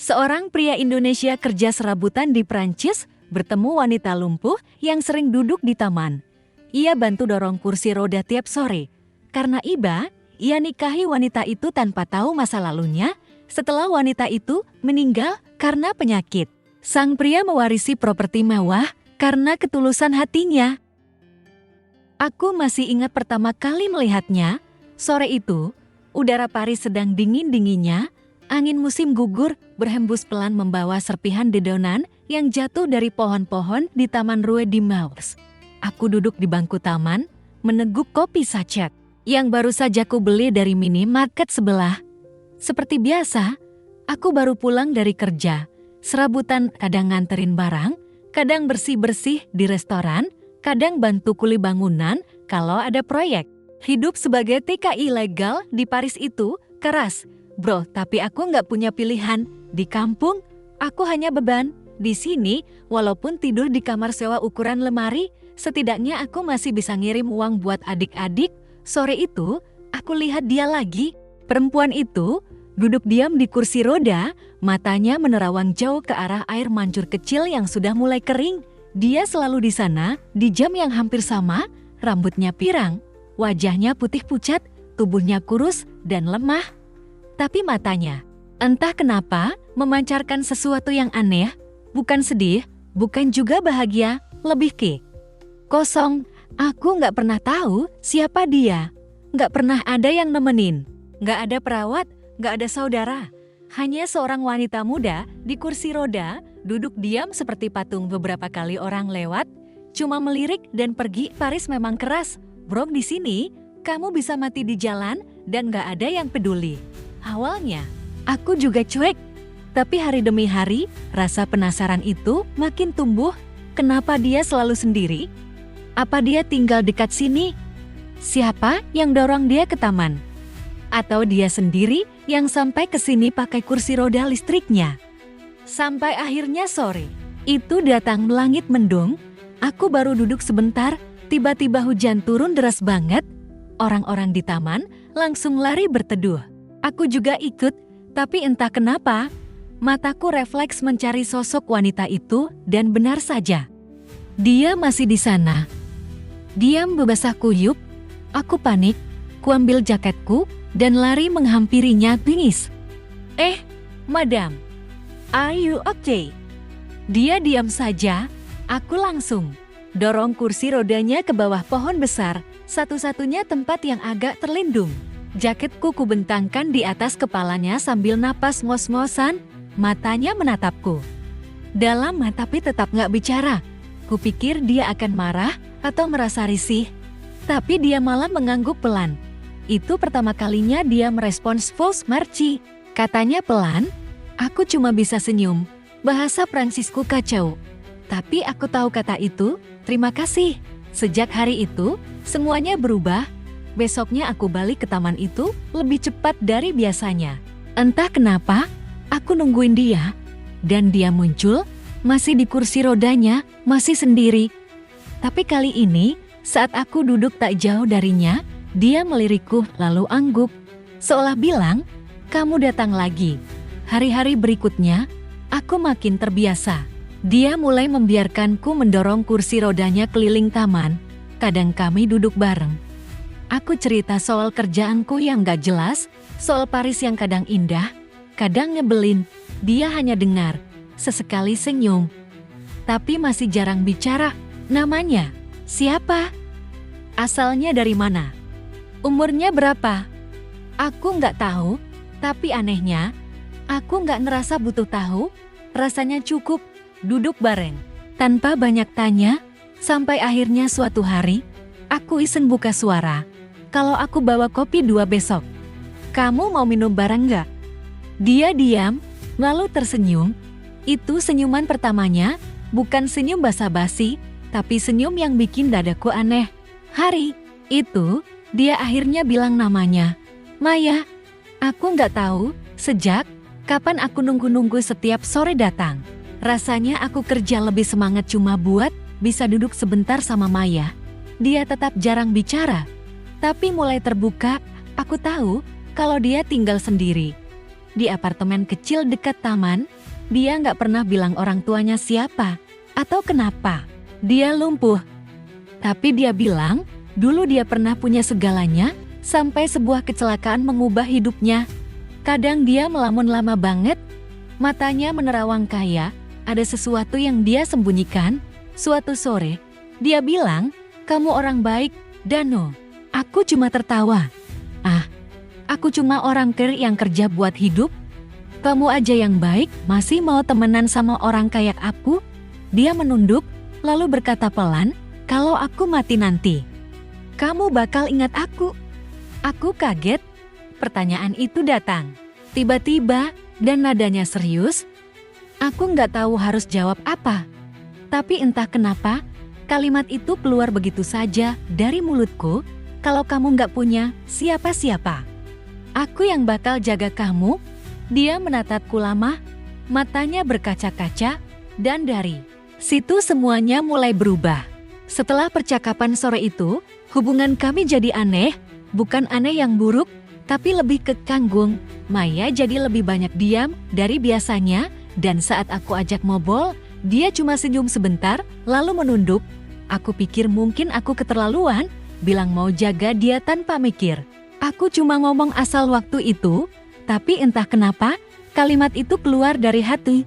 Seorang pria Indonesia kerja serabutan di Prancis bertemu wanita lumpuh yang sering duduk di taman. Ia bantu dorong kursi roda tiap sore. Karena iba, ia nikahi wanita itu tanpa tahu masa lalunya setelah wanita itu meninggal karena penyakit. Sang pria mewarisi properti mewah karena ketulusan hatinya. Aku masih ingat pertama kali melihatnya. Sore itu, udara Paris sedang dingin-dinginnya. Angin musim gugur berhembus pelan membawa serpihan dedaunan yang jatuh dari pohon-pohon di Taman Rue de Mars. Aku duduk di bangku taman, meneguk kopi sachet yang baru saja ku beli dari minimarket sebelah. Seperti biasa, aku baru pulang dari kerja. Serabutan kadang nganterin barang, kadang bersih-bersih di restoran, kadang bantu kuli bangunan kalau ada proyek. Hidup sebagai TKI legal di Paris itu keras. Bro, tapi aku nggak punya pilihan. Di kampung, aku hanya beban. Di sini, walaupun tidur di kamar sewa ukuran lemari, setidaknya aku masih bisa ngirim uang buat adik-adik. Sore itu, aku lihat dia lagi. Perempuan itu duduk diam di kursi roda, matanya menerawang jauh ke arah air mancur kecil yang sudah mulai kering. Dia selalu di sana, di jam yang hampir sama, rambutnya pirang, wajahnya putih pucat, tubuhnya kurus dan lemah. Tapi matanya, entah kenapa, memancarkan sesuatu yang aneh, bukan sedih, bukan juga bahagia, lebih ke kosong. Aku nggak pernah tahu siapa dia, nggak pernah ada yang nemenin, nggak ada perawat, nggak ada saudara. Hanya seorang wanita muda di kursi roda, duduk diam seperti patung. Beberapa kali orang lewat, cuma melirik dan pergi. Paris memang keras, bro. Di sini, kamu bisa mati di jalan dan nggak ada yang peduli. Awalnya, aku juga cuek. Tapi hari demi hari, rasa penasaran itu makin tumbuh. Kenapa dia selalu sendiri? Apa dia tinggal dekat sini? Siapa yang dorong dia ke taman? Atau dia sendiri yang sampai ke sini pakai kursi roda listriknya? Sampai akhirnya sore, itu datang langit mendung. Aku baru duduk sebentar, tiba-tiba hujan turun deras banget. Orang-orang di taman langsung lari berteduh. Aku juga ikut, tapi entah kenapa, mataku refleks mencari sosok wanita itu dan benar saja. Dia masih di sana. Diam bebasah kuyup, aku panik, kuambil jaketku dan lari menghampirinya bingis. Madam, are you okay? Dia diam saja, aku langsung dorong kursi rodanya ke bawah pohon besar, satu-satunya tempat yang agak terlindung. Jaketku kubentangkan di atas kepalanya sambil napas ngos-ngosan, matanya menatapku. Dalam tapi tetap gak bicara. Kupikir dia akan marah atau merasa risih, tapi dia malah mengangguk pelan. Itu pertama kalinya dia merespons false merci. Katanya pelan, aku cuma bisa senyum. Bahasa Pransisku kacau. Tapi aku tahu kata itu, terima kasih. Sejak hari itu, semuanya berubah. Besoknya aku balik ke taman itu lebih cepat dari biasanya. Entah kenapa, aku nungguin dia. Dan dia muncul, masih di kursi rodanya, masih sendiri. Tapi kali ini, saat aku duduk tak jauh darinya, dia melirikku lalu angguk. Seolah bilang, kamu datang lagi. Hari-hari berikutnya, aku makin terbiasa. Dia mulai membiarkanku mendorong kursi rodanya keliling taman. Kadang kami duduk bareng. Aku cerita soal kerjaanku yang gak jelas, soal Paris yang kadang indah, kadang nyebelin. Dia hanya dengar, sesekali senyum. Tapi masih jarang bicara. Namanya, siapa? Asalnya dari mana? Umurnya berapa? Aku gak tahu, tapi anehnya, aku gak ngerasa butuh tahu. Rasanya cukup, duduk bareng, tanpa banyak tanya, sampai akhirnya suatu hari, aku iseng buka suara. Kalau aku bawa kopi 2 besok, kamu mau minum bareng gak? Dia diam, lalu tersenyum. Itu senyuman pertamanya, bukan senyum basa-basi, tapi senyum yang bikin dadaku aneh. Hari itu, dia akhirnya bilang namanya. Maya, aku gak tahu, sejak kapan aku nunggu-nunggu setiap sore datang. Rasanya aku kerja lebih semangat cuma buat bisa duduk sebentar sama Maya. Dia tetap jarang bicara. Tapi mulai terbuka, aku tahu kalau dia tinggal sendiri. di apartemen kecil dekat taman. Dia nggak pernah bilang orang tuanya siapa atau kenapa dia lumpuh. Tapi dia bilang, dulu dia pernah punya segalanya, sampai sebuah kecelakaan mengubah hidupnya. Kadang dia melamun lama banget, matanya menerawang kaya, ada sesuatu yang dia sembunyikan. Suatu sore, dia bilang, "Kamu orang baik, Dano." Aku cuma tertawa. Aku cuma orang kere yang kerja buat hidup. Kamu aja yang baik, masih mau temenan sama orang kayak aku? Dia menunduk, lalu berkata pelan, "Kalau aku mati nanti, kamu bakal ingat aku." Aku kaget. Pertanyaan itu datang tiba-tiba dan nadanya serius. Aku nggak tahu harus jawab apa. Tapi entah kenapa, kalimat itu keluar begitu saja dari mulutku. "Kalau kamu nggak punya siapa-siapa, aku yang bakal jaga kamu." Dia menatapku lama, matanya berkaca-kaca, dan dari situ semuanya mulai berubah. Setelah percakapan sore itu, hubungan kami jadi aneh, bukan aneh yang buruk, tapi lebih ke canggung. Maya jadi lebih banyak diam dari biasanya, dan saat aku ajak ngobrol, dia cuma senyum sebentar, lalu menunduk. Aku pikir mungkin aku keterlaluan, bilang mau jaga dia tanpa mikir. Aku cuma ngomong asal waktu itu, tapi entah kenapa, kalimat itu keluar dari hati.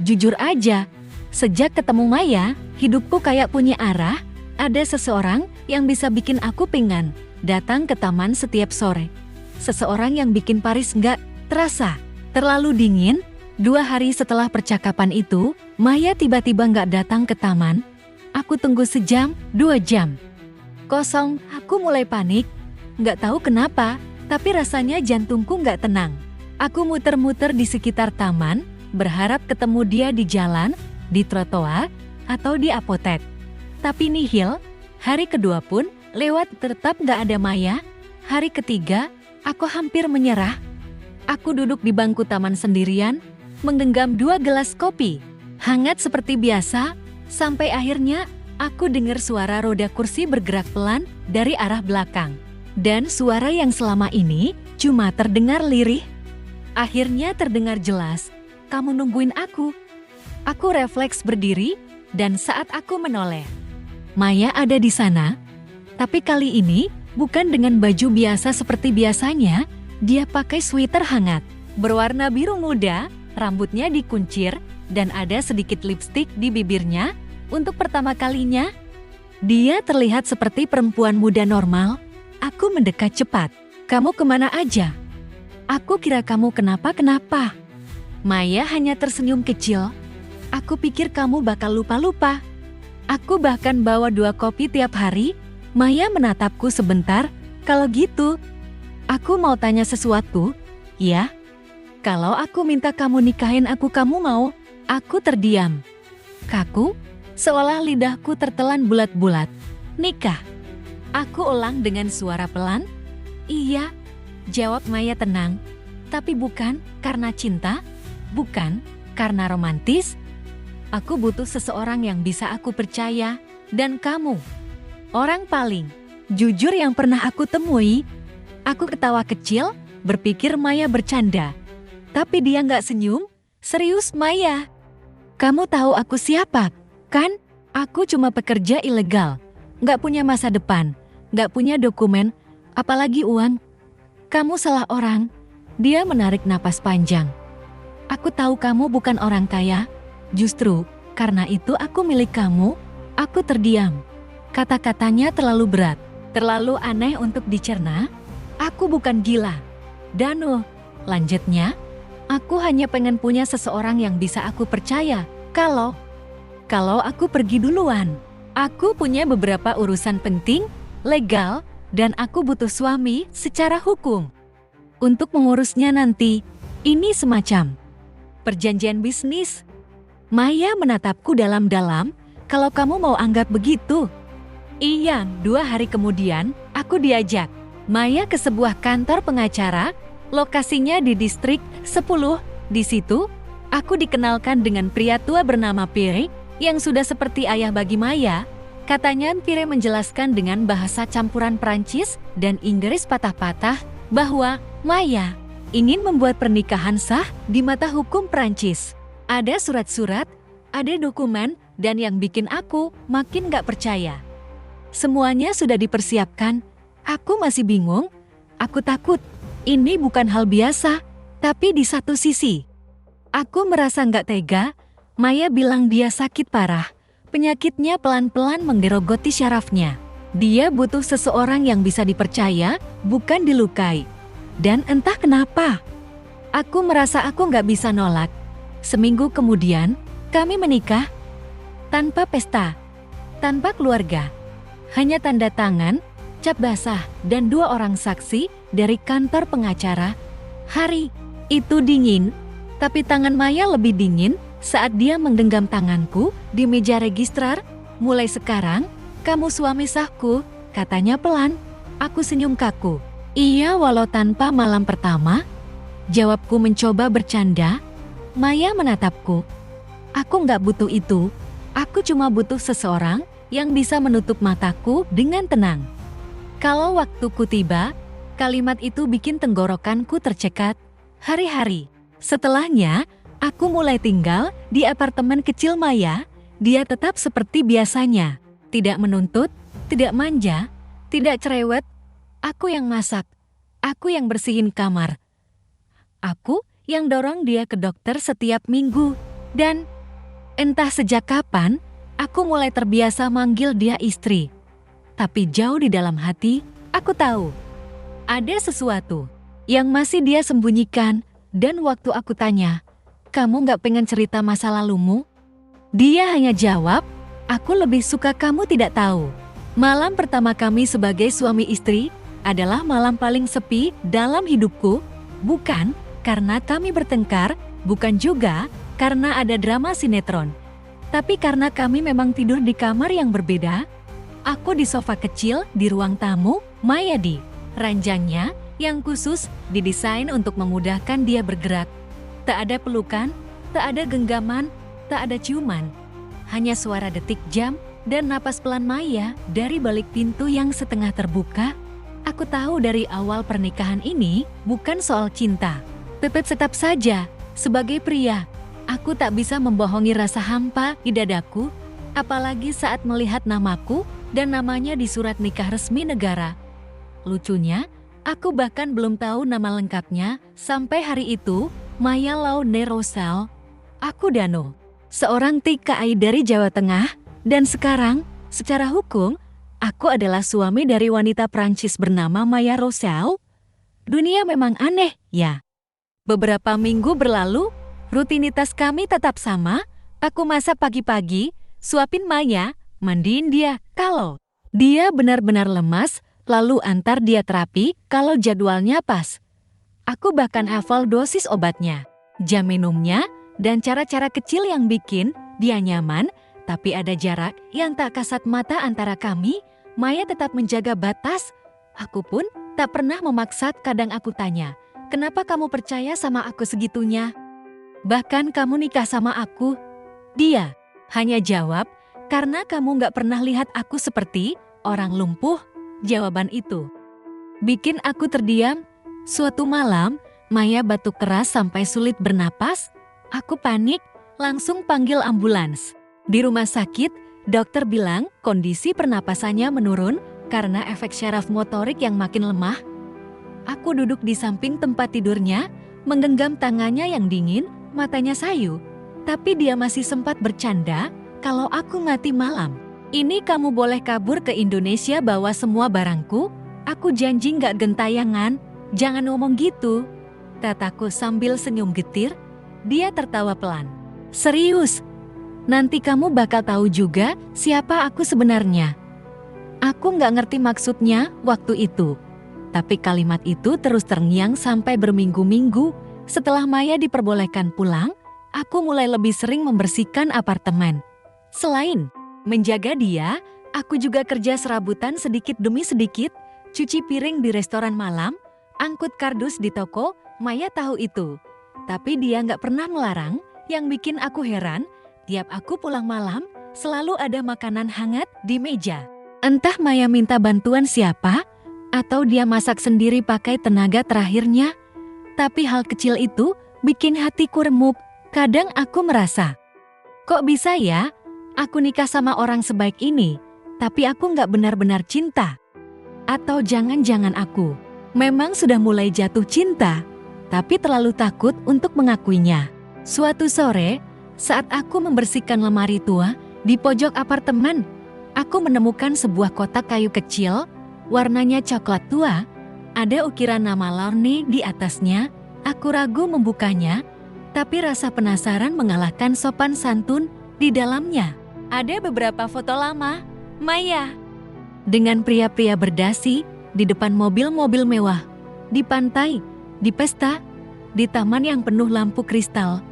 Jujur aja, sejak ketemu Maya, hidupku kayak punya arah. Ada seseorang yang bisa bikin aku pengen datang ke taman setiap sore. Seseorang yang bikin Paris nggak terasa terlalu dingin. 2 hari setelah percakapan itu, Maya tiba-tiba nggak datang ke taman. Aku tunggu sejam, 2 jam. Kosong, aku mulai panik. Nggak tahu kenapa, tapi rasanya jantungku nggak tenang. Aku muter-muter di sekitar taman, berharap ketemu dia di jalan, di trotoar, atau di apotek. Tapi nihil. Hari kedua pun lewat, tetap nggak ada Maya. Hari ketiga, aku hampir menyerah. Aku duduk di bangku taman sendirian, menggenggam 2 gelas kopi, hangat seperti biasa, sampai akhirnya aku dengar suara roda kursi bergerak pelan dari arah belakang. Dan suara yang selama ini cuma terdengar lirih, akhirnya terdengar jelas. "Kamu nungguin aku." Aku refleks berdiri, dan saat aku menoleh, Maya ada di sana. Tapi kali ini bukan dengan baju biasa seperti biasanya. Dia pakai sweater hangat, berwarna biru muda, rambutnya dikuncir, dan ada sedikit lipstik di bibirnya. Untuk pertama kalinya, dia terlihat seperti perempuan muda normal. Aku mendekat cepat. "Kamu kemana aja? Aku kira kamu kenapa-kenapa." Maya hanya tersenyum kecil. "Aku pikir kamu bakal lupa-lupa. Aku bahkan bawa 2 kopi tiap hari." Maya menatapku sebentar. "Kalau gitu, aku mau tanya sesuatu." "Ya? Kalau aku minta kamu nikahin aku, kamu mau?" Aku terdiam. Kaku, seolah lidahku tertelan bulat-bulat. "Nikah?" Aku ulang dengan suara pelan. "Iya," jawab Maya tenang. "Tapi bukan karena cinta, bukan karena romantis. Aku butuh seseorang yang bisa aku percaya, dan kamu orang paling jujur yang pernah aku temui." Aku ketawa kecil, berpikir Maya bercanda. Tapi dia nggak senyum. "Serius, Maya? Kamu tahu aku siapa, kan? Aku cuma pekerja ilegal, nggak punya masa depan, nggak punya dokumen, apalagi uang." "Kamu salah orang." Dia menarik napas panjang. "Aku tahu kamu bukan orang kaya. Justru karena itu aku milik kamu." Aku terdiam. Kata-katanya terlalu berat, terlalu aneh untuk dicerna. "Aku bukan gila, Dano," lanjutnya. "Aku hanya pengen punya seseorang yang bisa aku percaya. Kalau aku pergi duluan, aku punya beberapa urusan penting, legal, dan aku butuh suami secara hukum untuk mengurusnya nanti. Ini semacam perjanjian bisnis." Maya menatapku dalam-dalam. "Kalau kamu mau anggap begitu." Iya, 2 hari kemudian, aku diajak Maya ke sebuah kantor pengacara, lokasinya di distrik 10. Di situ, aku dikenalkan dengan pria tua bernama Pierre, yang sudah seperti ayah bagi Maya. Katanya Pierre menjelaskan dengan bahasa campuran Prancis dan Inggris patah-patah bahwa Maya ingin membuat pernikahan sah di mata hukum Prancis. Ada surat-surat, ada dokumen, dan yang bikin aku makin gak percaya. Semuanya sudah dipersiapkan, aku masih bingung, aku takut. Ini bukan hal biasa, tapi di satu sisi, aku merasa gak tega. Maya bilang dia sakit parah, penyakitnya pelan-pelan menggerogoti syarafnya. Dia butuh seseorang yang bisa dipercaya, bukan dilukai. Dan entah kenapa, aku merasa aku gak bisa nolak. Seminggu kemudian, kami menikah. Tanpa pesta, tanpa keluarga. Hanya tanda tangan, cap basah, dan 2 orang saksi dari kantor pengacara. Hari itu dingin, tapi tangan Maya lebih dingin saat dia menggenggam tanganku di meja registrar. Mulai sekarang, kamu suami sahku, katanya pelan. Aku senyum kaku. Iya, walau tanpa malam pertama. Jawabku mencoba bercanda. Maya menatapku. Aku nggak butuh itu. Aku cuma butuh seseorang yang bisa menutup mataku dengan tenang. Kalau waktuku tiba, kalimat itu bikin tenggorokanku tercekat. Hari-hari setelahnya, aku mulai tinggal di apartemen kecil Maya. Dia tetap seperti biasanya. Tidak menuntut, tidak manja, tidak cerewet. Aku yang masak, aku yang bersihin kamar. Aku yang dorong dia ke dokter setiap minggu. Dan entah sejak kapan, aku mulai terbiasa manggil dia istri. Tapi jauh di dalam hati, aku tahu ada sesuatu yang masih dia sembunyikan. Dan waktu aku tanya, kamu gak pengen cerita masa lalumu? Dia hanya jawab, aku lebih suka kamu tidak tahu. Malam pertama kami sebagai suami istri adalah malam paling sepi dalam hidupku. Bukan karena kami bertengkar, bukan juga karena ada drama sinetron. Tapi karena kami memang tidur di kamar yang berbeda. Aku di sofa kecil di ruang tamu, Maya di ranjangnya yang khusus didesain untuk memudahkan dia bergerak. Tak ada pelukan, tak ada genggaman, tak ada ciuman. Hanya suara detik jam dan napas pelan Maya dari balik pintu yang setengah terbuka. Aku tahu dari awal pernikahan ini bukan soal cinta. Tetap saja, sebagai pria, aku tak bisa membohongi rasa hampa di dadaku, apalagi saat melihat namaku dan namanya di surat nikah resmi negara. Lucunya, aku bahkan belum tahu nama lengkapnya sampai hari itu. Maya Laune Rosal. Aku Dano, seorang TKI dari Jawa Tengah, dan sekarang, secara hukum, aku adalah suami dari wanita Prancis bernama Maya Rosal. Dunia memang aneh, ya. Beberapa minggu berlalu, rutinitas kami tetap sama. Aku masak pagi-pagi, suapin Maya, mandiin dia. Kalau dia benar-benar lemas, lalu antar dia terapi kalau jadwalnya pas. Aku bahkan hafal dosis obatnya, jam minumnya, dan cara-cara kecil yang bikin dia nyaman. Tapi ada jarak yang tak kasat mata antara kami. Maya tetap menjaga batas. Aku pun tak pernah memaksa. Kadang aku tanya, kenapa kamu percaya sama aku segitunya? Bahkan kamu nikah sama aku? Dia hanya jawab, karena kamu gak pernah lihat aku seperti orang lumpuh. Jawaban itu bikin aku terdiam. Suatu malam, Maya batuk keras sampai sulit bernapas. Aku panik, langsung panggil ambulans. Di rumah sakit, dokter bilang kondisi pernapasannya menurun karena efek syaraf motorik yang makin lemah. Aku duduk di samping tempat tidurnya, menggenggam tangannya yang dingin, matanya sayu. Tapi dia masih sempat bercanda kalau aku mati malam. Ini kamu boleh kabur ke Indonesia bawa semua barangku? Aku janji gak gentayangan. Jangan ngomong gitu, kataku sambil senyum getir. Dia tertawa pelan. Serius, nanti kamu bakal tahu juga siapa aku sebenarnya. Aku nggak ngerti maksudnya waktu itu. Tapi kalimat itu terus terngiang sampai berminggu-minggu. Setelah Maya diperbolehkan pulang, aku mulai lebih sering membersihkan apartemen. Selain menjaga dia, aku juga kerja serabutan sedikit demi sedikit, cuci piring di restoran malam, angkut kardus di toko. Maya tahu itu. Tapi dia nggak pernah melarang. Yang bikin aku heran, tiap aku pulang malam, selalu ada makanan hangat di meja. Entah Maya minta bantuan siapa, atau dia masak sendiri pakai tenaga terakhirnya. Tapi hal kecil itu bikin hatiku remuk. Kadang aku merasa, kok bisa ya aku nikah sama orang sebaik ini, tapi aku nggak benar-benar cinta? Atau jangan-jangan aku memang sudah mulai jatuh cinta, tapi terlalu takut untuk mengakuinya. Suatu sore, saat aku membersihkan lemari tua di pojok apartemen, aku menemukan sebuah kotak kayu kecil, warnanya coklat tua. Ada ukiran nama Lorne di atasnya. Aku ragu membukanya, tapi rasa penasaran mengalahkan sopan santun. Di dalamnya ada beberapa foto lama Maya dengan pria-pria berdasi di depan mobil-mobil mewah, di pantai, di pesta, di taman yang penuh lampu kristal.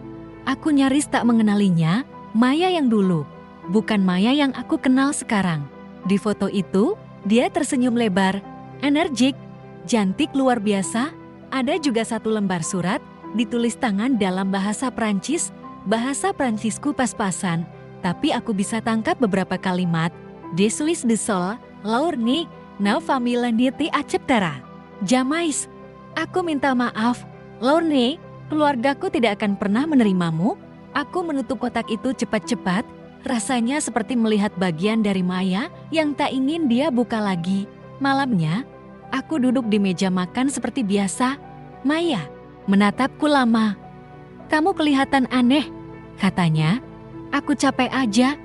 Aku nyaris tak mengenalinya, Maya yang dulu, bukan Maya yang aku kenal sekarang. Di foto itu, dia tersenyum lebar, energik, cantik luar biasa. Ada juga satu lembar surat, ditulis tangan dalam bahasa Prancis. Bahasa Prancisku pas-pasan, tapi aku bisa tangkap beberapa kalimat. De Suisse de Sol, Lorne, na famille n'était acceptera. Jamais. Aku minta maaf, Lorne, keluargaku tidak akan pernah menerimamu. Aku menutup kotak itu cepat-cepat. Rasanya seperti melihat bagian dari Maya yang tak ingin dia buka lagi. Malamnya, aku duduk di meja makan seperti biasa. Maya menatapku lama. Kamu kelihatan aneh, katanya. Aku capek aja,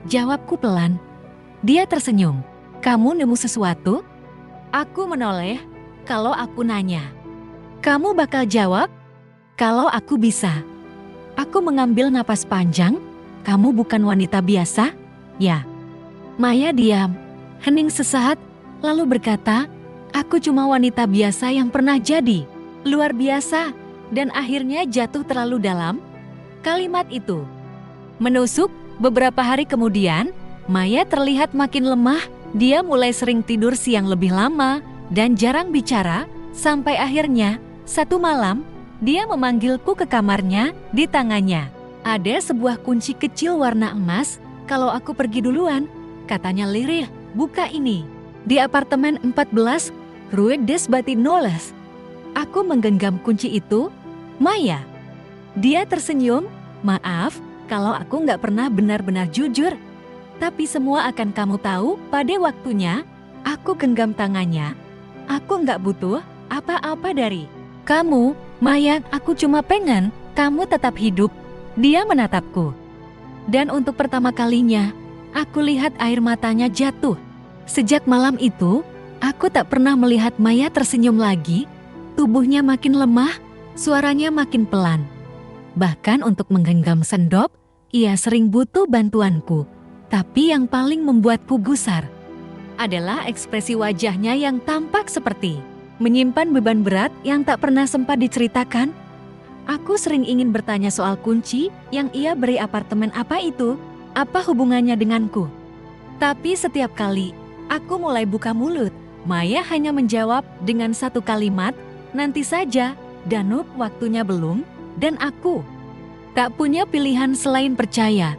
jawabku pelan. Dia tersenyum. Kamu nemu sesuatu? Aku menoleh. Kalau aku nanya, kamu bakal jawab? Kalau aku bisa. Aku mengambil napas panjang. Kamu bukan wanita biasa? Ya. Maya diam, hening sesaat, lalu berkata, aku cuma wanita biasa yang pernah jadi luar biasa, dan akhirnya jatuh terlalu dalam. Kalimat itu menusuk. Beberapa hari kemudian, Maya terlihat makin lemah. Dia mulai sering tidur siang lebih lama dan jarang bicara, sampai akhirnya satu malam dia memanggilku ke kamarnya. Di tangannya ada sebuah kunci kecil warna emas. Kalau aku pergi duluan, katanya lirih, buka ini. Di apartemen 14, Rue des Batignolles. Aku menggenggam kunci itu. Maya. Dia tersenyum. Maaf, kalau aku nggak pernah benar-benar jujur. Tapi semua akan kamu tahu pada waktunya. Aku genggam tangannya. Aku nggak butuh apa-apa dari kamu, Maya. Aku cuma pengen kamu tetap hidup. Dia menatapku. Dan untuk pertama kalinya, aku lihat air matanya jatuh. Sejak malam itu, aku tak pernah melihat Maya tersenyum lagi. Tubuhnya makin lemah, suaranya makin pelan. Bahkan untuk menggenggam sendok, ia sering butuh bantuanku. Tapi yang paling membuatku gusar adalah ekspresi wajahnya yang tampak seperti menyimpan beban berat yang tak pernah sempat diceritakan. Aku sering ingin bertanya soal kunci yang ia beri apartemen apa itu, apa hubungannya denganku. Tapi setiap kali aku mulai buka mulut, Maya hanya menjawab dengan satu kalimat, nanti saja, Danub, waktunya belum, dan aku tak punya pilihan selain percaya.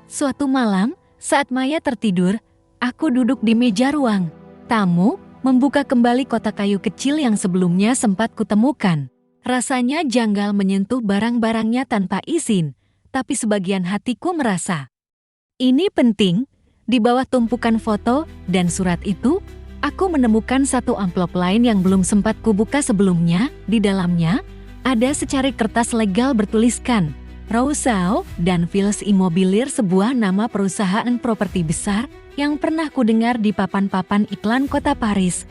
Suatu malam, saat Maya tertidur, aku duduk di meja ruang tamu, membuka kembali kotak kayu kecil yang sebelumnya sempat kutemukan. Rasanya janggal menyentuh barang-barangnya tanpa izin, tapi sebagian hatiku merasa ini penting. Di bawah tumpukan foto dan surat itu, aku menemukan satu amplop lain yang belum sempat kubuka sebelumnya. Di dalamnya, ada secari kertas legal bertuliskan Rousseau dan Vils Immobilier, sebuah nama perusahaan properti besar yang pernah kudengar di papan-papan iklan kota Paris.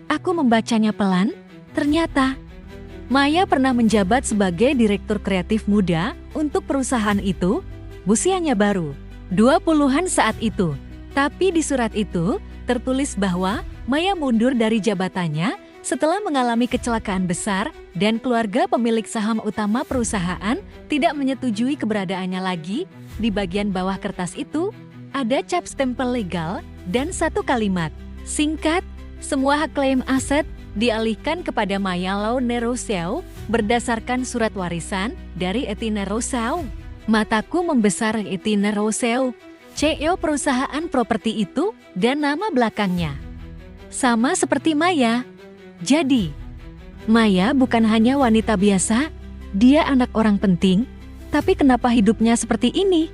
Aku membacanya pelan. Ternyata Maya pernah menjabat sebagai direktur kreatif muda untuk perusahaan itu. Usianya baru 20-an saat itu. Tapi di surat itu tertulis bahwa Maya mundur dari jabatannya setelah mengalami kecelakaan besar dan keluarga pemilik saham utama perusahaan tidak menyetujui keberadaannya lagi. Di bagian bawah kertas itu ada cap stempel legal dan satu kalimat singkat, semua hak klaim aset dialihkan kepada Maya Lorne Rousseau berdasarkan surat warisan dari Etienne Rousseau. Mataku membesar. Etienne Rousseau, CEO perusahaan properti itu, dan nama belakangnya sama seperti Maya. Jadi, Maya bukan hanya wanita biasa, dia anak orang penting, tapi kenapa hidupnya seperti ini?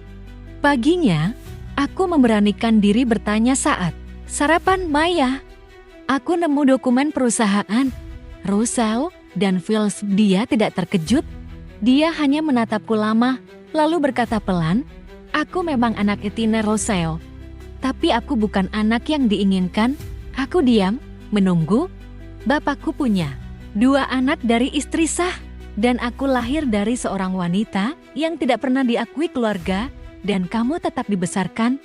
Paginya, aku memberanikan diri bertanya saat sarapan Maya. Aku nemu dokumen perusahaan, Rousseau dan Phils. Dia tidak terkejut, dia hanya menatapku lama, lalu berkata pelan, "Aku memang anak Etienne Rousseau. Tapi aku bukan anak yang diinginkan." Aku diam, menunggu. Bapakku punya 2 anak dari istri sah, dan aku lahir dari seorang wanita yang tidak pernah diakui keluarga, dan kamu tetap dibesarkan?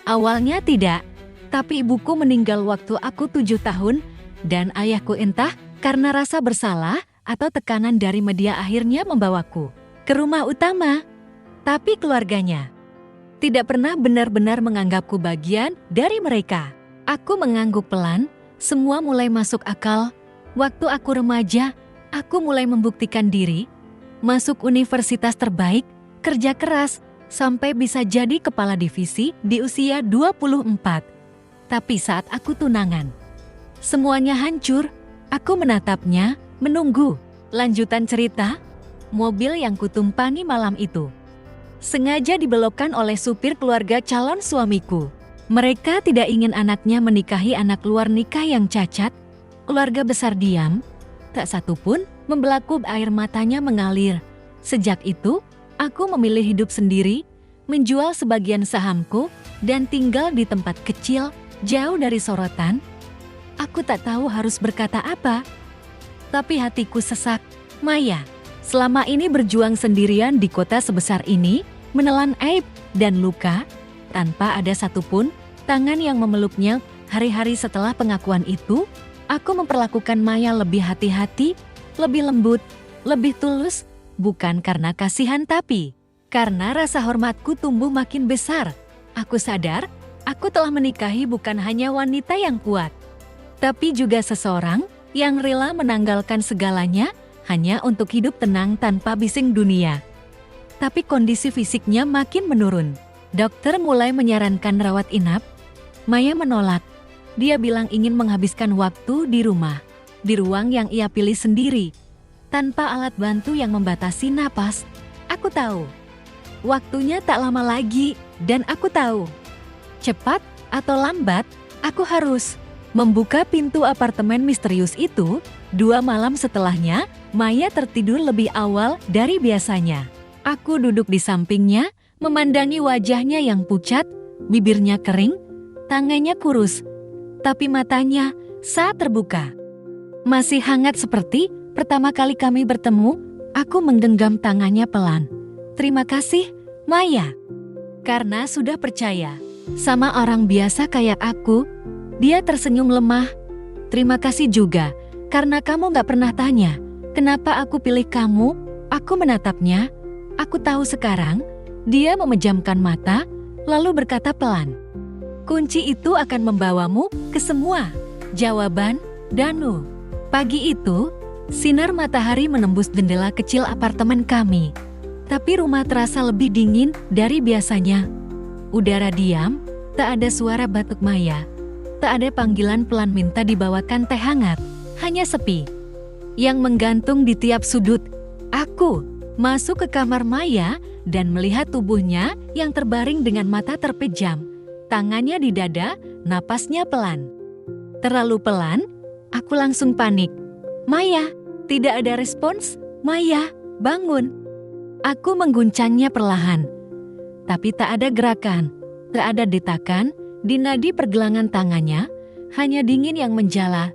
Awalnya tidak, tapi ibuku meninggal waktu aku 7 tahun, dan ayahku entah karena rasa bersalah atau tekanan dari media akhirnya membawaku ke rumah utama. Tapi keluarganya tidak pernah benar-benar menganggapku bagian dari mereka. Aku mengangguk pelan, semua mulai masuk akal. Waktu aku remaja, aku mulai membuktikan diri, masuk universitas terbaik, kerja keras, sampai bisa jadi kepala divisi di usia 24. Tapi saat aku tunangan, semuanya hancur. Aku menatapnya, menunggu. Lanjutan cerita, mobil yang kutumpangi malam itu sengaja dibelokkan oleh supir keluarga calon suamiku. Mereka tidak ingin anaknya menikahi anak luar nikah yang cacat. Keluarga besar diam, tak satu pun membelaku. Air matanya mengalir. Sejak itu, aku memilih hidup sendiri, menjual sebagian sahamku, dan tinggal di tempat kecil, jauh dari sorotan. Aku tak tahu harus berkata apa. Tapi hatiku sesak. Maya, selama ini berjuang sendirian di kota sebesar ini, menelan aib dan luka, tanpa ada satupun tangan yang memeluknya. Hari-hari setelah pengakuan itu, aku memperlakukan Maya lebih hati-hati, lebih lembut, lebih tulus, bukan karena kasihan tapi karena rasa hormatku tumbuh makin besar. Aku sadar, aku telah menikahi bukan hanya wanita yang kuat, tapi juga seseorang yang rela menanggalkan segalanya hanya untuk hidup tenang tanpa bising dunia. Tapi kondisi fisiknya makin menurun. Dokter mulai menyarankan rawat inap. Maya menolak. Dia bilang ingin menghabiskan waktu di rumah, di ruang yang ia pilih sendiri, tanpa alat bantu yang membatasi napas. Aku tahu, waktunya tak lama lagi, dan aku tahu, cepat atau lambat, aku harus membuka pintu apartemen misterius itu. 2 malam setelahnya, Maya tertidur lebih awal dari biasanya. Aku duduk di sampingnya, memandangi wajahnya yang pucat, bibirnya kering, tangannya kurus, tapi matanya saat terbuka masih hangat seperti pertama kali kami bertemu. Aku menggenggam tangannya pelan. "Terima kasih, Maya, karena sudah percaya sama orang biasa kayak aku." Dia tersenyum lemah. "Terima kasih juga, karena kamu gak pernah tanya, kenapa aku pilih kamu." Aku menatapnya. Aku tahu sekarang. Dia memejamkan mata, lalu berkata pelan, "Kunci itu akan membawamu ke semua jawaban, Danu." Pagi itu, sinar matahari menembus jendela kecil apartemen kami. Tapi rumah terasa lebih dingin dari biasanya. Udara diam, tak ada suara batuk Maya. Tak ada panggilan pelan minta dibawakan teh hangat. Hanya sepi yang menggantung di tiap sudut. Aku masuk ke kamar Maya dan melihat tubuhnya yang terbaring dengan mata terpejam. Tangannya di dada, napasnya pelan. Terlalu pelan, aku langsung panik. "Maya!" Tidak ada respons. "Maya, bangun!" Aku mengguncangnya perlahan. Tapi tak ada gerakan, tak ada detakan di nadi pergelangan tangannya, hanya dingin yang menjala.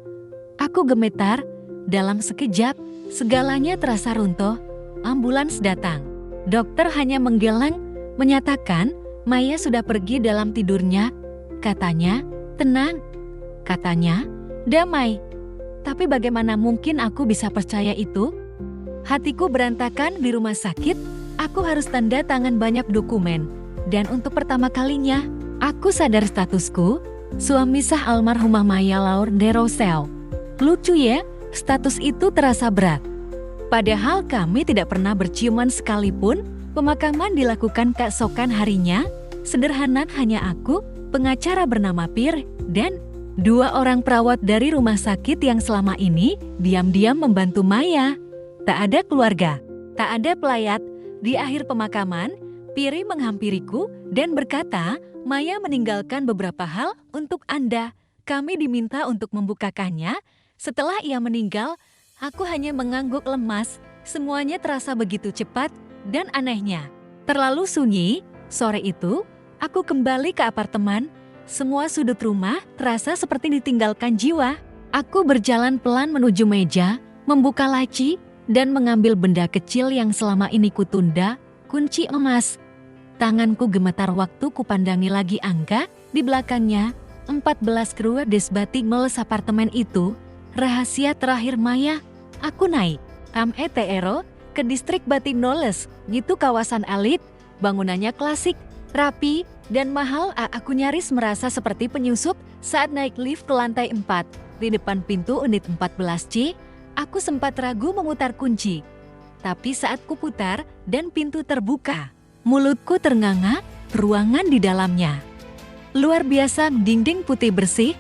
Aku gemetar. Dalam sekejap, segalanya terasa runtuh. Ambulans datang. Dokter hanya menggeleng, menyatakan Maya sudah pergi dalam tidurnya. Katanya, tenang. Katanya, damai. Tapi bagaimana mungkin aku bisa percaya itu? Hatiku berantakan di rumah sakit. Aku harus tanda tangan banyak dokumen. Dan untuk pertama kalinya, aku sadar statusku, suami sah almarhumah Maya Laure de Rousseau. Lucu ya, status itu terasa berat. Padahal kami tidak pernah berciuman sekalipun. Pemakaman dilakukan keesokan harinya. Sederhana, hanya aku, pengacara bernama Pierre, dan Dua orang perawat dari rumah sakit yang selama ini diam-diam membantu Maya. Tak ada keluarga, tak ada pelayat. Di akhir pemakaman, Piri menghampiriku dan berkata, Maya meninggalkan beberapa hal untuk Anda. Kami diminta untuk membukakannya. Setelah ia meninggal, aku hanya mengangguk lemas. Semuanya terasa begitu cepat dan anehnya. Terlalu sunyi. Sore itu, aku kembali ke apartemen. Semua sudut rumah terasa seperti ditinggalkan jiwa. Aku berjalan pelan menuju meja, membuka laci, dan mengambil benda kecil yang selama ini kutunda, kunci emas. Tanganku gemetar waktu kupandangi lagi angka di belakangnya. 14 Rue des Batignolles apartemen itu, rahasia terakhir Maya. Aku naik Am-et-Ero ke distrik Batignolles, gitu kawasan elit, bangunannya klasik, rapi, dan mahal. Aku nyaris merasa seperti penyusup saat naik lift ke lantai 4. Di depan pintu unit 14C, aku sempat ragu memutar kunci. Tapi saat kuputar dan pintu terbuka, mulutku ternganga, ruangan di dalamnya. Luar biasa, dinding putih bersih,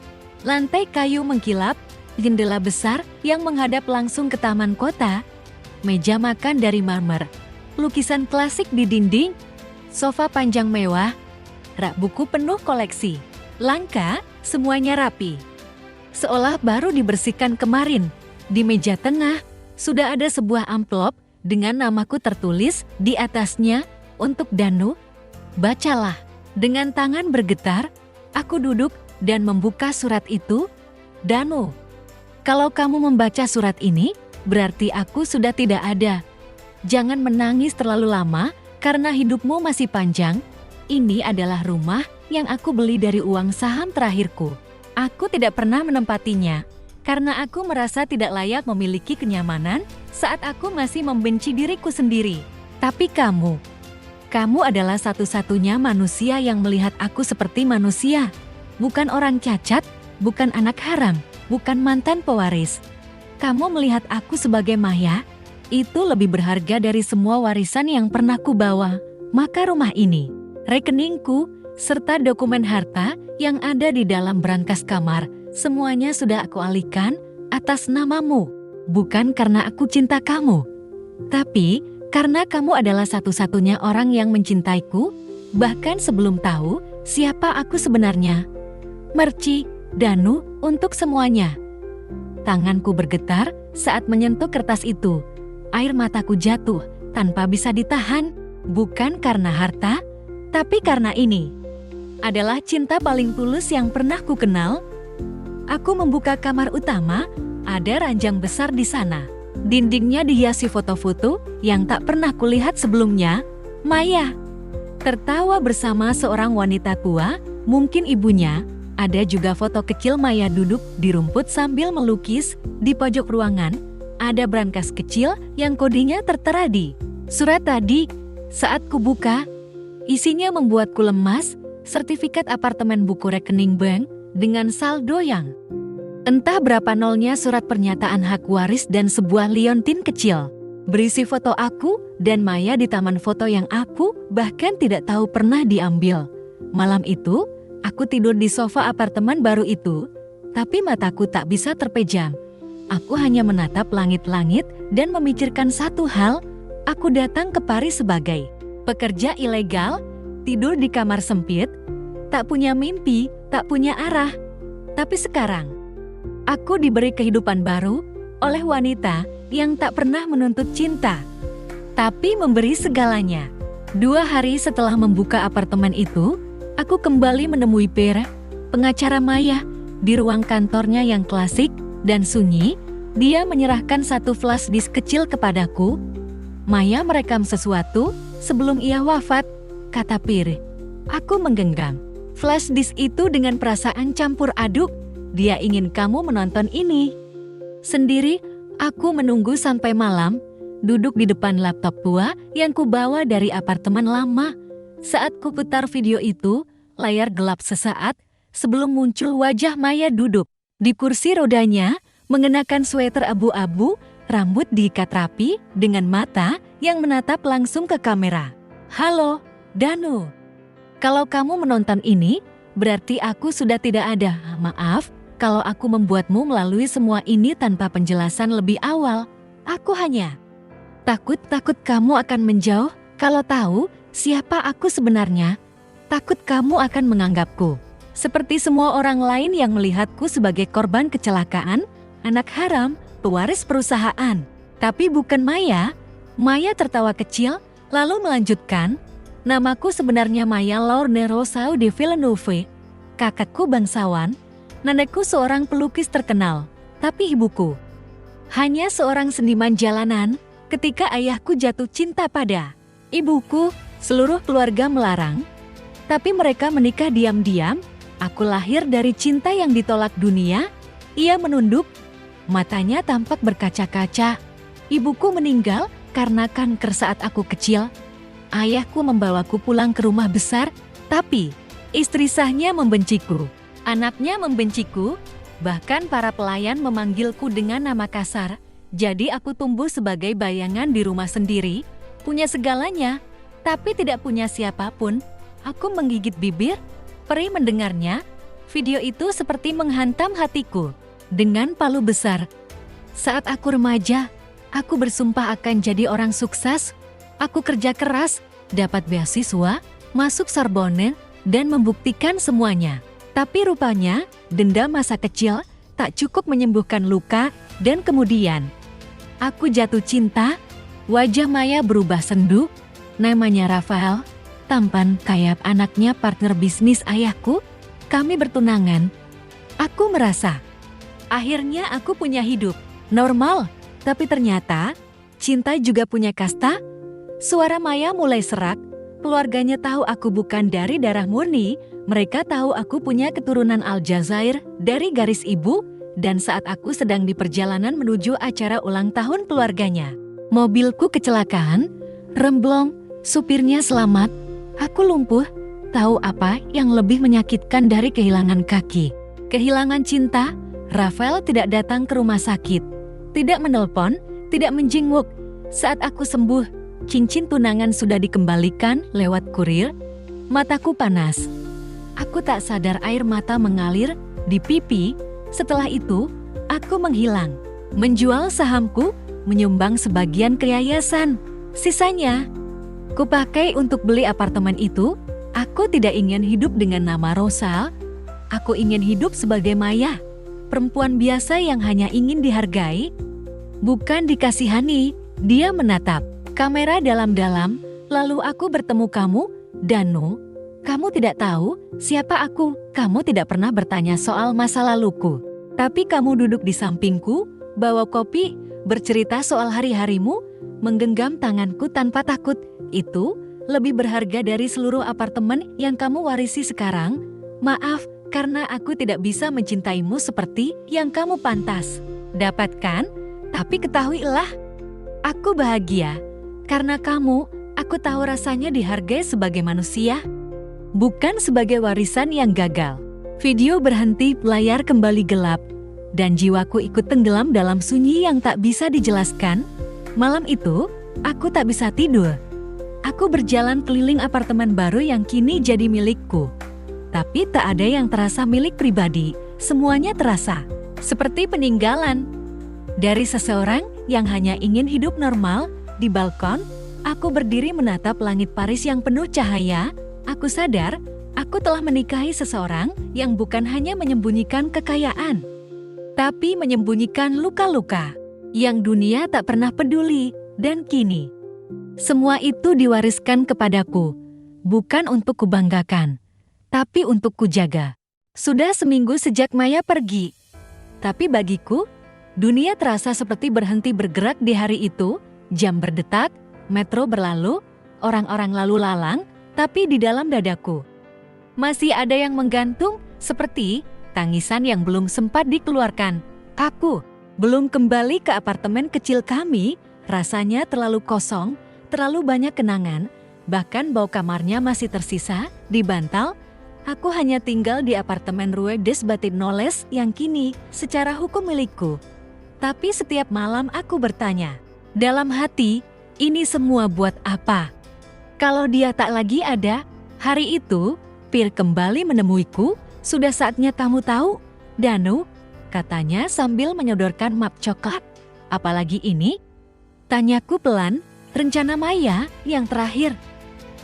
lantai kayu mengkilap, jendela besar yang menghadap langsung ke taman kota, meja makan dari marmer, lukisan klasik di dinding, sofa panjang mewah, rak buku penuh koleksi. Langka, semuanya rapi. Seolah baru dibersihkan kemarin. Di meja tengah, sudah ada sebuah amplop dengan namaku tertulis di atasnya, untuk Danu. Bacalah. Dengan tangan bergetar, aku duduk dan membuka surat itu. Danu, kalau kamu membaca surat ini, berarti aku sudah tidak ada. Jangan menangis terlalu lama, karena hidupmu masih panjang. Ini adalah rumah yang aku beli dari uang saham terakhirku. Aku tidak pernah menempatinya, karena aku merasa tidak layak memiliki kenyamanan saat aku masih membenci diriku sendiri. Tapi kamu adalah satu-satunya manusia yang melihat aku seperti manusia. Bukan orang cacat, bukan anak haram, bukan mantan pewaris. Kamu melihat aku sebagai Maya, itu lebih berharga dari semua warisan yang pernah kubawa. Maka rumah ini, rekeningku, serta dokumen harta yang ada di dalam brankas kamar, semuanya sudah aku alihkan atas namamu. Bukan karena aku cinta kamu, tapi karena kamu adalah satu-satunya orang yang mencintaiku, bahkan sebelum tahu siapa aku sebenarnya. Merci, Danu, untuk semuanya. Tanganku bergetar saat menyentuh kertas itu. Air mataku jatuh tanpa bisa ditahan, bukan karena harta, tapi karena ini adalah cinta paling tulus yang pernah ku kenal. Aku membuka kamar utama, ada ranjang besar di sana. Dindingnya dihiasi foto-foto yang tak pernah kulihat sebelumnya. Maya tertawa bersama seorang wanita tua, mungkin ibunya. Ada juga foto kecil Maya duduk di rumput sambil melukis. Di pojok ruangan, ada brankas kecil yang kodenya tertera di surat tadi. Saat kubuka, isinya membuatku lemas, sertifikat apartemen buku rekening bank dengan saldo yang entah berapa nolnya, surat pernyataan hak waris dan sebuah liontin kecil. Berisi foto aku dan Maya di taman foto yang aku bahkan tidak tahu pernah diambil. Malam itu, aku tidur di sofa apartemen baru itu, tapi mataku tak bisa terpejam. Aku hanya menatap langit-langit dan memikirkan satu hal. Aku datang ke Paris sebagai pekerja ilegal, tidur di kamar sempit, tak punya mimpi, tak punya arah. Tapi sekarang, aku diberi kehidupan baru oleh wanita yang tak pernah menuntut cinta, tapi memberi segalanya. 2 hari setelah membuka apartemen itu, aku kembali menemui Pierre, pengacara Maya, di ruang kantornya yang klasik dan sunyi. Dia menyerahkan satu flash disk kecil kepadaku. Maya merekam sesuatu sebelum ia wafat, kata Pierre. Aku menggenggam flash disk itu dengan perasaan campur aduk. Dia ingin kamu menonton ini. Sendiri, aku menunggu sampai malam, duduk di depan laptop tua yang kubawa dari apartemen lama. Saat kuputar video itu, layar gelap sesaat sebelum muncul wajah Maya duduk di kursi rodanya, mengenakan sweater abu-abu, rambut diikat rapi dengan mata yang menatap langsung ke kamera. Halo, Danu. Kalau kamu menonton ini, berarti aku sudah tidak ada. Maaf, kalau aku membuatmu melalui semua ini tanpa penjelasan lebih awal. Aku hanya takut kamu akan menjauh kalau tahu siapa aku sebenarnya. Takut kamu akan menganggapku seperti semua orang lain yang melihatku sebagai korban kecelakaan, anak haram, pewaris perusahaan. Tapi bukan Maya. Maya tertawa kecil, lalu melanjutkan, namaku sebenarnya Maya Lorne Rousseau de Villeneuve. Kakakku bangsawan, nenekku seorang pelukis terkenal, tapi ibuku hanya seorang seniman jalanan. Ketika ayahku jatuh cinta pada ibuku, seluruh keluarga melarang. Tapi mereka menikah diam-diam. Aku lahir dari cinta yang ditolak dunia. Ia menunduk, matanya tampak berkaca-kaca. Ibuku meninggal karena kanker saat aku kecil. Ayahku membawaku pulang ke rumah besar, tapi istri sahnya membenciku. Anaknya membenciku, bahkan para pelayan memanggilku dengan nama kasar. Jadi aku tumbuh sebagai bayangan di rumah sendiri, punya segalanya, tapi tidak punya siapapun. Aku menggigit bibir, perih mendengarnya. Video itu seperti menghantam hatiku dengan palu besar. Saat aku remaja, aku bersumpah akan jadi orang sukses. Aku kerja keras, dapat beasiswa, masuk Sorbonne, dan membuktikan semuanya. Tapi rupanya, dendam masa kecil tak cukup menyembuhkan luka, dan kemudian aku jatuh cinta. Wajah Maya berubah sendu. Namanya Rafael, tampan kayak anaknya partner bisnis ayahku. Kami bertunangan. Aku merasa, akhirnya aku punya hidup normal. Tapi ternyata, cinta juga punya kasta. Suara Maya mulai serak. Keluarganya tahu aku bukan dari darah murni. Mereka tahu aku punya keturunan Aljazair dari garis ibu. Dan saat aku sedang di perjalanan menuju acara ulang tahun keluarganya, mobilku kecelakaan, remblong, supirnya selamat. Aku lumpuh. Tahu apa yang lebih menyakitkan dari kehilangan kaki? Kehilangan cinta. Rafael tidak datang ke rumah sakit, tidak menelpon, tidak menjenguk. Saat aku sembuh, cincin tunangan sudah dikembalikan lewat kurir. Mataku panas. Aku tak sadar air mata mengalir di pipi. Setelah itu, aku menghilang. Menjual sahamku, menyumbang sebagian ke yayasan. Sisanya, kupakai untuk beli apartemen itu. Aku tidak ingin hidup dengan nama Rosa. Aku ingin hidup sebagai Maya. Perempuan biasa yang hanya ingin dihargai, bukan dikasihani. Dia menatap kamera dalam-dalam, lalu aku bertemu kamu, Danu. Kamu tidak tahu siapa aku. Kamu tidak pernah bertanya soal masa laluku. Tapi kamu duduk di sampingku, bawa kopi, bercerita soal hari-harimu, menggenggam tanganku tanpa takut. Itu lebih berharga dari seluruh apartemen yang kamu warisi sekarang. Maaf, karena aku tidak bisa mencintaimu seperti yang kamu pantas dapatkan. Tapi ketahuilah, aku bahagia. Karena kamu, aku tahu rasanya dihargai sebagai manusia, bukan sebagai warisan yang gagal. Video berhenti, layar kembali gelap, dan jiwaku ikut tenggelam dalam sunyi yang tak bisa dijelaskan. Malam itu, aku tak bisa tidur. Aku berjalan keliling apartemen baru yang kini jadi milikku. Tapi tak ada yang terasa milik pribadi, semuanya terasa seperti peninggalan. Dari seseorang yang hanya ingin hidup normal, di balkon, aku berdiri menatap langit Paris yang penuh cahaya. Aku sadar, aku telah menikahi seseorang yang bukan hanya menyembunyikan kekayaan, tapi menyembunyikan luka-luka yang dunia tak pernah peduli. Dan kini, semua itu diwariskan kepadaku, bukan untuk kubanggakan, tapi untuk kujaga. Sudah seminggu sejak Maya pergi, tapi bagiku, dunia terasa seperti berhenti bergerak di hari itu. Jam berdetak, metro berlalu, orang-orang lalu lalang, tapi di dalam dadaku masih ada yang menggantung, seperti tangisan yang belum sempat dikeluarkan. Aku belum kembali ke apartemen kecil kami, rasanya terlalu kosong, terlalu banyak kenangan, bahkan bau kamarnya masih tersisa di bantal. Aku hanya tinggal di apartemen Rue des Batignolles yang kini secara hukum milikku. Tapi setiap malam aku bertanya, dalam hati, ini semua buat apa? Kalau dia tak lagi ada, hari itu, Pierre kembali menemuiku. Sudah saatnya kamu tahu, "Danu," katanya sambil menyodorkan map coklat. "Apalagi ini?" tanyaku pelan. "Rencana Maya yang terakhir."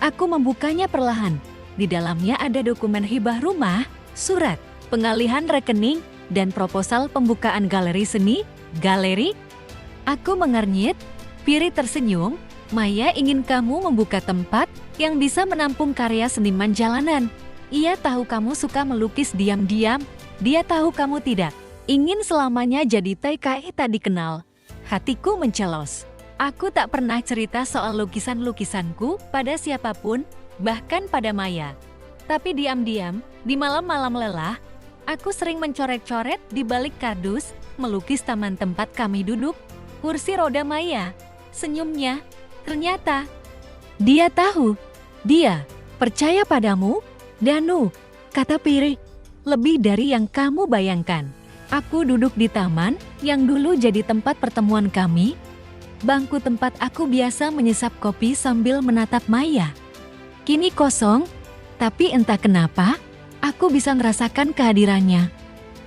Aku membukanya perlahan. Di dalamnya ada dokumen hibah rumah, surat, pengalihan rekening, dan proposal pembukaan galeri seni. "Galeri?" Aku mengernyit. Piri tersenyum. "Maya ingin kamu membuka tempat yang bisa menampung karya seniman jalanan. Ia tahu kamu suka melukis diam-diam. Dia tahu kamu tidak ingin selamanya jadi TKI tak dikenal." Hatiku mencelos. Aku tak pernah cerita soal lukisan-lukisanku pada siapapun, bahkan pada Maya. Tapi diam-diam, di malam-malam lelah, aku sering mencoret-coret di balik kardus, melukis taman tempat kami duduk, kursi roda Maya. Senyumnya, ternyata dia tahu. Dia percaya padamu, Danu, kata Piri. Lebih dari yang kamu bayangkan. Aku duduk di taman yang dulu jadi tempat pertemuan kami. Bangku tempat aku biasa menyesap kopi sambil menatap Maya. Kini kosong, tapi entah kenapa, aku bisa merasakan kehadirannya.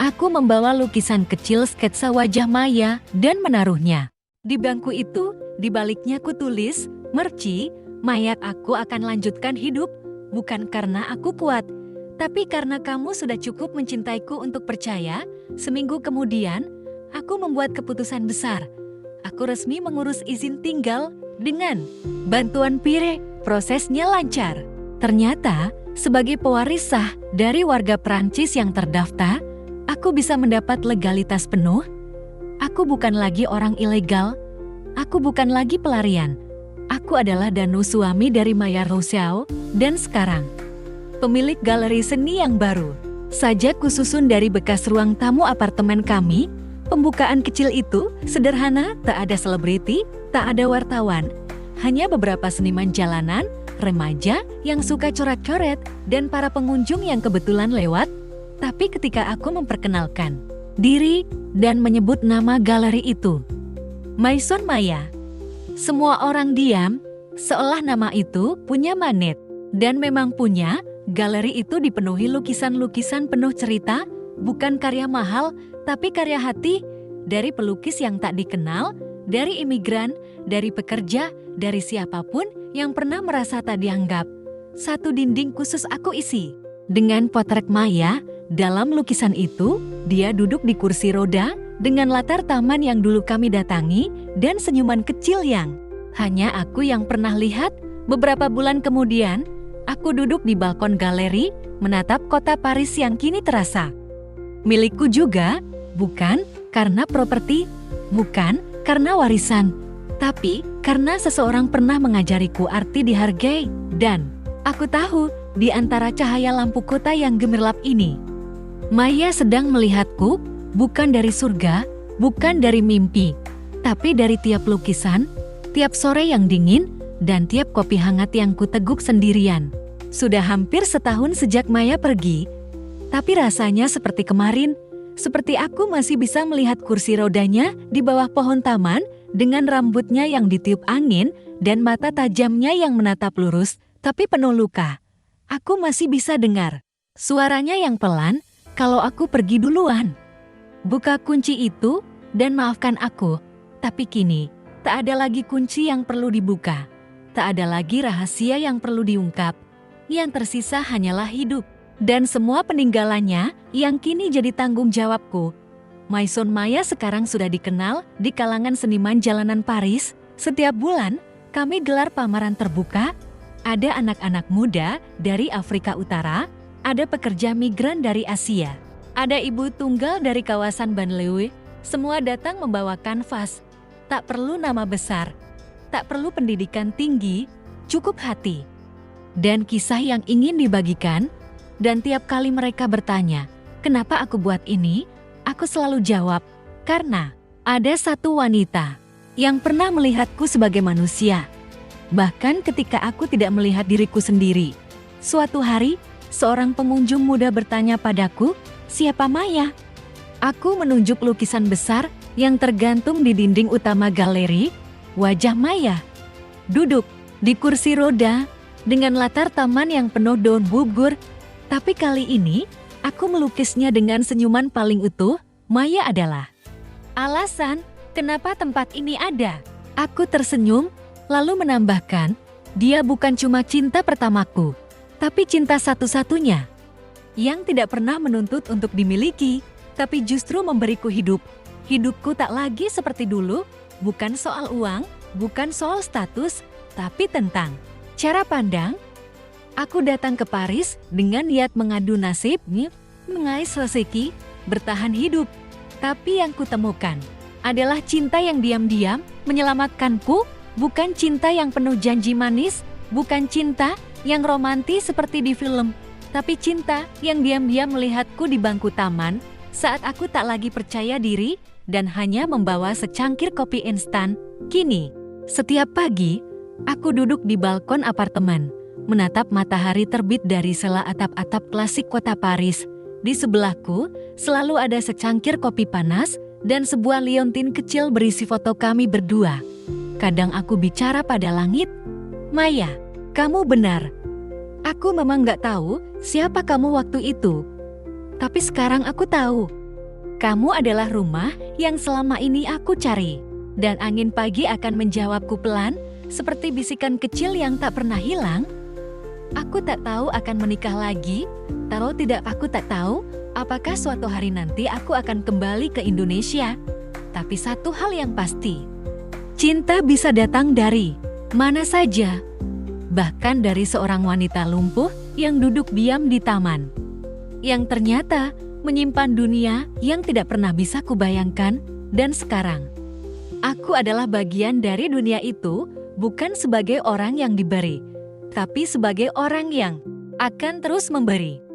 Aku membawa lukisan kecil sketsa wajah Maya dan menaruhnya. Di bangku itu, di baliknya ku tulis, "Merci, Maya, aku akan lanjutkan hidup, bukan karena aku kuat, tapi karena kamu sudah cukup mencintaiku untuk percaya." Seminggu kemudian, aku membuat keputusan besar. Aku resmi mengurus izin tinggal dengan bantuan Pire. Prosesnya lancar. Ternyata, sebagai pewaris sah dari warga Prancis yang terdaftar, aku bisa mendapat legalitas penuh. Aku bukan lagi orang ilegal. Aku bukan lagi pelarian. Aku adalah Danu, suami dari Maya Rousseau, dan sekarang pemilik galeri seni yang baru. Saja kususun dari bekas ruang tamu apartemen kami. Pembukaan kecil itu sederhana, tak ada selebriti, tak ada wartawan. Hanya beberapa seniman jalanan, remaja yang suka coret-coret, dan para pengunjung yang kebetulan lewat. Tapi ketika aku memperkenalkan diri dan menyebut nama galeri itu, Maison Maya, semua orang diam, seolah nama itu punya magnet. Dan memang punya. Galeri itu dipenuhi lukisan-lukisan penuh cerita, bukan karya mahal, tapi karya hati, dari pelukis yang tak dikenal, dari imigran, dari pekerja, dari siapapun yang pernah merasa tak dianggap. Satu dinding khusus aku isi dengan potret Maya. Dalam lukisan itu, dia duduk di kursi roda dengan latar taman yang dulu kami datangi dan senyuman kecil yang hanya aku yang pernah lihat. Beberapa bulan kemudian, aku duduk di balkon galeri, menatap kota Paris yang kini terasa milikku juga, bukan karena properti, bukan karena warisan, tapi karena seseorang pernah mengajariku arti dihargai. Dan aku tahu, di antara cahaya lampu kota yang gemerlap ini, Maya sedang melihatku, bukan dari surga, bukan dari mimpi, tapi dari tiap lukisan, tiap sore yang dingin, dan tiap kopi hangat yang kuteguk sendirian. Sudah hampir setahun sejak Maya pergi, tapi rasanya seperti kemarin, seperti aku masih bisa melihat kursi rodanya di bawah pohon taman dengan rambutnya yang ditiup angin dan mata tajamnya yang menatap lurus tapi penuh luka. Aku masih bisa dengar suaranya yang pelan kalau aku pergi duluan. "Buka kunci itu dan maafkan aku." Tapi kini, tak ada lagi kunci yang perlu dibuka. Tak ada lagi rahasia yang perlu diungkap. Yang tersisa hanyalah hidup. Dan semua peninggalannya yang kini jadi tanggung jawabku. Maison Maya sekarang sudah dikenal di kalangan seniman jalanan Paris. Setiap bulan, kami gelar pameran terbuka. Ada anak-anak muda dari Afrika Utara, ada pekerja migran dari Asia, ada ibu tunggal dari kawasan Banlieue. Semua datang membawa kanvas. Tak perlu nama besar, tak perlu pendidikan tinggi, cukup hati dan kisah yang ingin dibagikan. Dan tiap kali mereka bertanya, "Kenapa aku buat ini?" Aku selalu jawab, "Karena ada satu wanita yang pernah melihatku sebagai manusia. Bahkan ketika aku tidak melihat diriku sendiri." Suatu hari, seorang pengunjung muda bertanya padaku, "Siapa Maya?" Aku menunjuk lukisan besar yang tergantung di dinding utama galeri. Wajah Maya duduk di kursi roda dengan latar taman yang penuh daun gugur. Tapi kali ini, Aku melukisnya dengan senyuman paling utuh. Maya adalah alasan kenapa tempat ini ada. Aku tersenyum, lalu menambahkan, dia bukan cuma cinta pertamaku, tapi cinta satu-satunya. Yang tidak pernah menuntut untuk dimiliki, tapi justru memberiku hidup. Hidupku tak lagi seperti dulu, bukan soal uang, bukan soal status, tapi tentang cara pandang. Aku datang ke Paris dengan niat mengadu nasib, mengais rezeki, bertahan hidup. Tapi yang kutemukan adalah cinta yang diam-diam menyelamatkanku, bukan cinta yang penuh janji manis, bukan cinta yang romantis seperti di film, tapi cinta yang diam-diam melihatku di bangku taman saat aku tak lagi percaya diri dan hanya membawa secangkir kopi instan. Kini, setiap pagi, aku duduk di balkon apartemen, menatap matahari terbit dari sela atap-atap klasik kota Paris. Di sebelahku, selalu ada secangkir kopi panas dan sebuah liontin kecil berisi foto kami berdua. Kadang aku bicara pada langit, Maya, kamu benar. Aku memang gak tahu siapa kamu waktu itu. Tapi sekarang aku tahu. Kamu adalah rumah yang selama ini aku cari. Dan angin pagi akan menjawabku pelan, seperti bisikan kecil yang tak pernah hilang. Aku tak tahu akan menikah lagi, tahu tidak aku tak tahu apakah suatu hari nanti aku akan kembali ke Indonesia. Tapi satu hal yang pasti, cinta bisa datang dari mana saja. Bahkan dari seorang wanita lumpuh yang duduk diam di taman. Yang ternyata menyimpan dunia yang tidak pernah bisa kubayangkan, dan sekarang aku adalah bagian dari dunia itu, bukan sebagai orang yang diberi, tapi sebagai orang yang akan terus memberi.